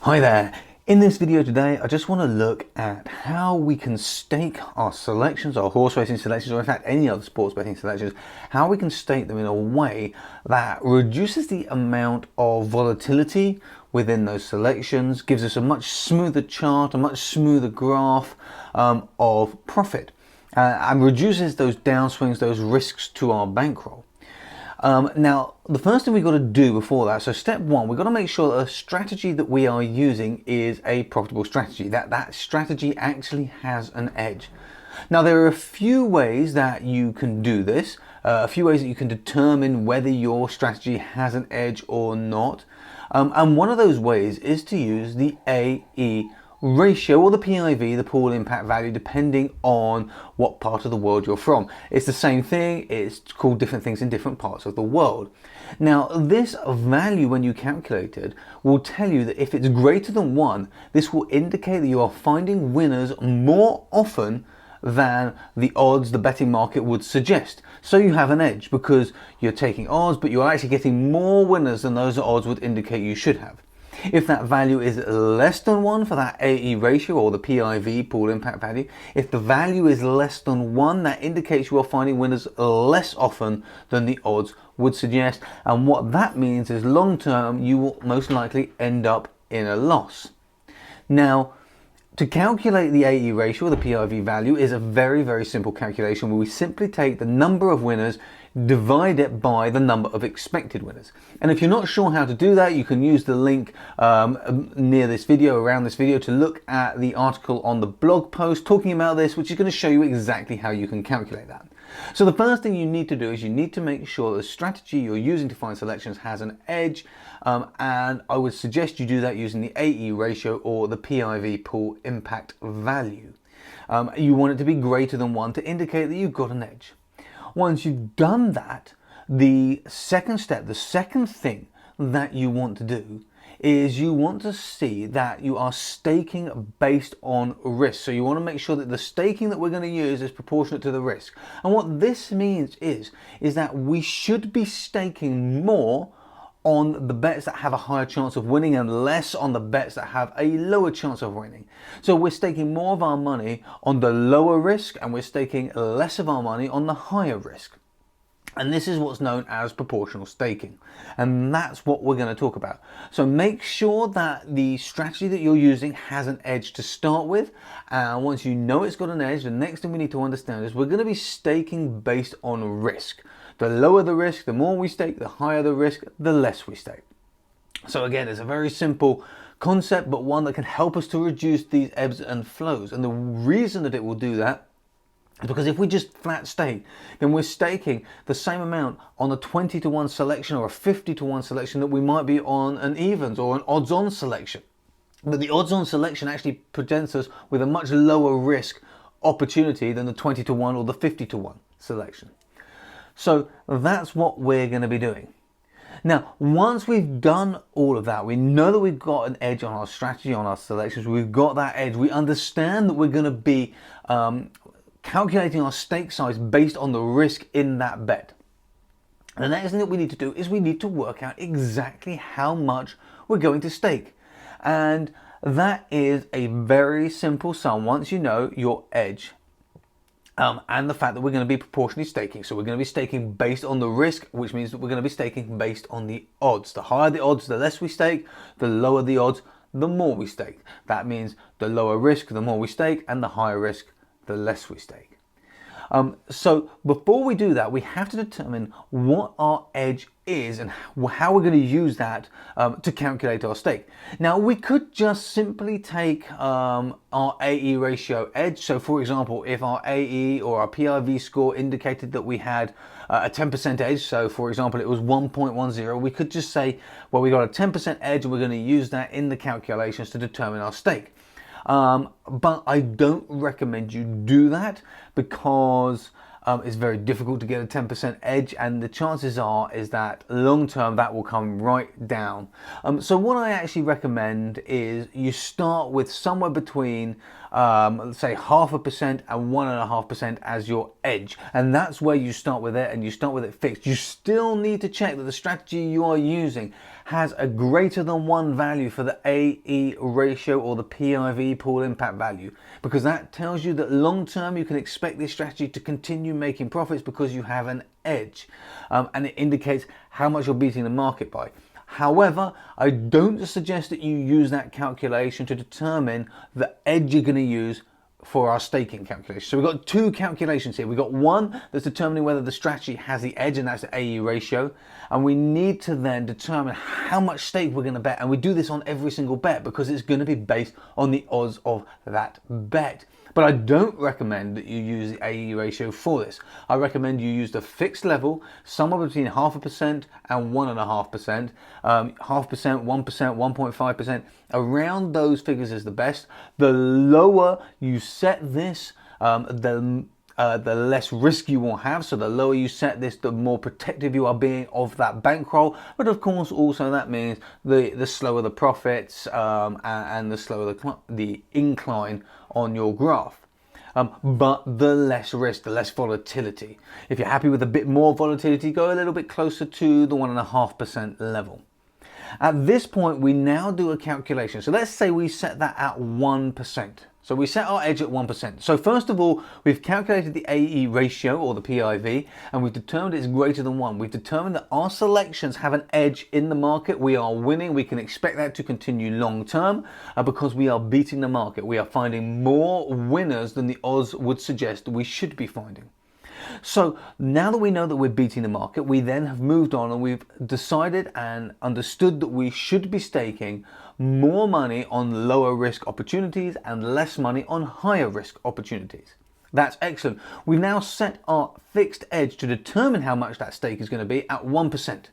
Hi there. In this video today, I just want to look at how we can stake our selections, our horse racing selections, or in fact any other sports betting selections, how we can stake them in a way that reduces the amount of volatility within those selections, gives us a much smoother chart, a much smoother graph of profit, and reduces those downswings, those risks to our bankroll. Now, the first thing we've got to do before that, so step one, we've got to make sure that the strategy that we are using is a profitable strategy, that strategy actually has an edge. Now, there are a few ways that you can do this, a few ways that you can determine whether your strategy has an edge or not. And one of those ways is to use the AE ratio, or the PIV, the pool impact value, depending on what part of the world you're from. It's the same thing, it's called different things in different parts of the world. Now, this value, when you calculate it, will tell you that if it's greater than 1, this will indicate that you are finding winners more often than the odds the betting market would suggest. So you have an edge because you're taking odds, but you're actually getting more winners than those odds would indicate you should have. If that value is less than 1 for that AE ratio, or the PIV, pool impact value, if the value is less than 1, that indicates you are finding winners less often than the odds would suggest. And what that means is long term, you will most likely end up in a loss. Now, to calculate the AE ratio, or the PIV value, is a very, very simple calculation where we simply take the number of winners, divide it by the number of expected winners. And if you're not sure how to do that, you can use the link near this video, around this video, to look at the article on the blog post talking about this, which is going to show you exactly how you can calculate that. So the first thing you need to do is you need to make sure the strategy you're using to find selections has an edge, and I would suggest you do that using the AE ratio, or the PIV, pool impact value. You want it to be greater than 1 to indicate that you've got an edge. Once you've done that, the second step, the second thing that you want to do is you want to see that you are staking based on risk. So you want to make sure that the staking that we're going to use is proportionate to the risk. And what this means is that we should be staking more on the bets that have a higher chance of winning and less on the bets that have a lower chance of winning. So we're staking more of our money on the lower risk, and we're staking less of our money on the higher risk. And this is what's known as proportional staking. And that's what we're going to talk about. So make sure that the strategy that you're using has an edge to start with. And once you know it's got an edge, the next thing we need to understand is we're going to be staking based on risk. The lower the risk, the more we stake, the higher the risk, the less we stake. So again, it's a very simple concept, but one that can help us to reduce these ebbs and flows. And the reason that it will do that is because if we just flat stake, then we're staking the same amount on a 20 to 1 selection or a 50 to 1 selection that we might be on an evens or an odds on selection. But the odds on selection actually presents us with a much lower risk opportunity than the 20 to 1 or the 50 to 1 selection. So that's what we're going to be doing. Now, once we've done all of that, we know that we've got an edge on our strategy, on our selections, we've got that edge, we understand that we're going to be calculating our stake size based on the risk in that bet. The next thing that we need to do is we need to work out exactly how much we're going to stake. And that is a very simple sum once you know your edge. And the fact that we're going to be proportionally staking. So we're going to be staking based on the risk, which means that we're going to be staking based on the odds. The higher the odds, the less we stake. The lower the odds, the more we stake. That means the lower risk, the more we stake, and the higher risk, the less we stake. So before we do that, we have to determine what our edge is and how we're going to use that to calculate our stake. Now, we could just simply take our AE ratio edge. So for example, if our AE or our PIV score indicated that we had a 10% edge, so for example it was 1.10, we could just say, well, we got a 10% edge and we're going to use that in the calculations to determine our stake. But I don't recommend you do that because it's very difficult to get a 10% edge, and the chances is that long term that will come right down. So what I actually recommend is you start with somewhere between let's say 0.5% and 1.5% as your edge. And that's where you start with it, and you start with it fixed. You still need to check that the strategy you are using has a greater than 1 value for the AE ratio or the PIV, pool impact value, because that tells you that long term you can expect this strategy to continue making profits because you have an edge, and it indicates how much you're beating the market by. However, I don't suggest that you use that calculation to determine the edge you're going to use for our staking calculation. So we've got two calculations here. We've got one that's determining whether the strategy has the edge, and that's the AE ratio. And we need to then determine how much stake we're going to bet. And we do this on every single bet because it's going to be based on the odds of that bet. But I don't recommend that you use the AE ratio for this. I recommend you use the fixed level, somewhere between 0.5% and 1.5%, 0.5%, 1%, 1.5%. Around those figures is the best. The lower you set this, the less risk you will have. So the lower you set this, the more protective you are being of that bankroll. But of course, also that means the slower the profits, and the slower the incline on your graph. But the less risk, the less volatility. If you're happy with a bit more volatility, go a little bit closer to the 1.5% level. At this point, we now do a calculation. So let's say we set that at 1%. So we set our edge at 1%. So first of all, we've calculated the AE ratio or the PIV, and we've determined it's greater than 1. We've determined that our selections have an edge in the market. We are winning. We can expect that to continue long term because we are beating the market. We are finding more winners than the odds would suggest we should be finding. So now that we know that we're beating the market, we then have moved on and we've decided and understood that we should be staking more money on lower risk opportunities and less money on higher risk opportunities. That's excellent. We've now set our fixed edge to determine how much that stake is going to be at 1%.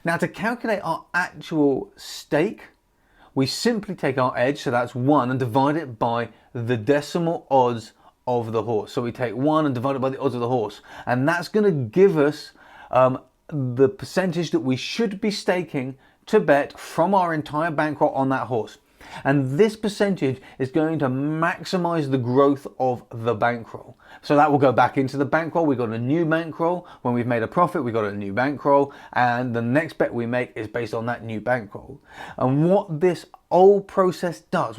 Now, to calculate our actual stake, we simply take our edge, so that's 1, and divide it by the decimal odds of the horse. So we take 1 and divide it by the odds of the horse, and that's going to give us the percentage that we should be staking to bet from our entire bankroll on that horse. And this percentage is going to maximize the growth of the bankroll. So that will go back into the bankroll. We've got a new bankroll. When we've made a profit, we've got a new bankroll, and the next bet we make is based on that new bankroll. And what this whole process does,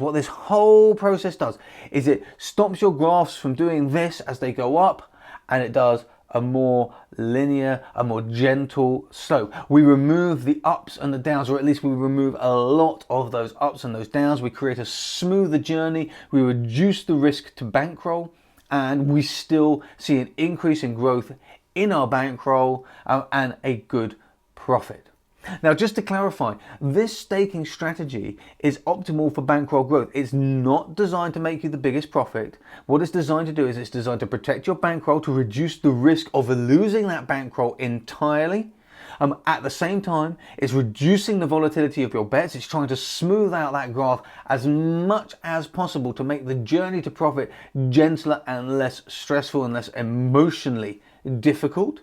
is it stops your graphs from doing this as they go up, and it does a more linear, a more gentle slope. We remove the ups and the downs, or at least we remove a lot of those ups and those downs. We create a smoother journey. We reduce the risk to bankroll, and we still see an increase in growth in our bankroll and a good profit. Now, just to clarify, this staking strategy is optimal for bankroll growth. It's not designed to make you the biggest profit. What it's designed to do is it's designed to protect your bankroll, to reduce the risk of losing that bankroll entirely. At the same time, it's reducing the volatility of your bets. It's trying to smooth out that graph as much as possible to make the journey to profit gentler and less stressful and less emotionally difficult.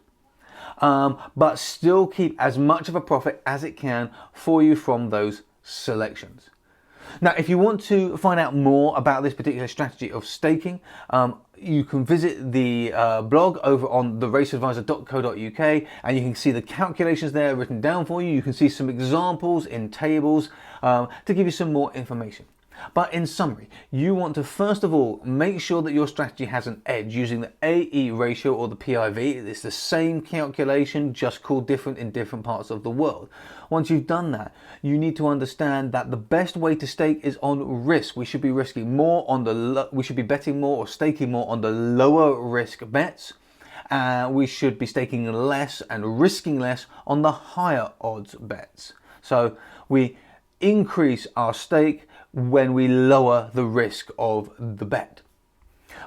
But still keep as much of a profit as it can for you from those selections. Now, if you want to find out more about this particular strategy of staking, you can visit the blog over on theraceadvisor.co.uk, and you can see the calculations there written down for you. You can see some examples in tables to give you some more information. But in summary, you want to first of all make sure that your strategy has an edge using the AE ratio or the PIV. It's the same calculation, just called different in different parts of the world. Once you've done that, you need to understand that the best way to stake is on risk. We should be risking more on we should be betting more or staking more on the lower risk bets. We should be staking less and risking less on the higher odds bets. So we increase our stake when we lower the risk of the bet.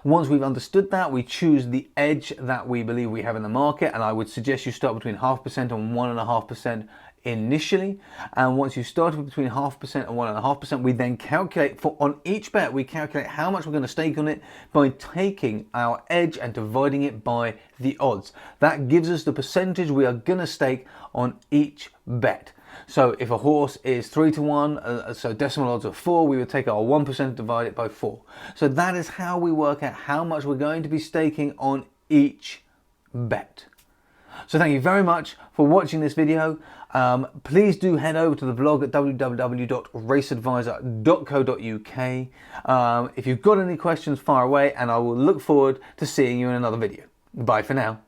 Once we've understood that, we choose the edge that we believe we have in the market, and I would suggest you start between 0.5% and 1.5% initially. And once you start between 0.5% and 1.5%, we then calculate on each bet, we calculate how much we're going to stake on it by taking our edge and dividing it by the odds. That gives us the percentage we are going to stake on each bet. So if a horse is 3-1, so decimal odds of 4, we would take our 1%, divide it by 4. So that is how we work out how much we're going to be staking on each bet. So thank you very much for watching this video. Please do head over to the blog at www.raceadvisor.co.uk. If you've got any questions, fire away, and I will look forward to seeing you in another video. Bye for now.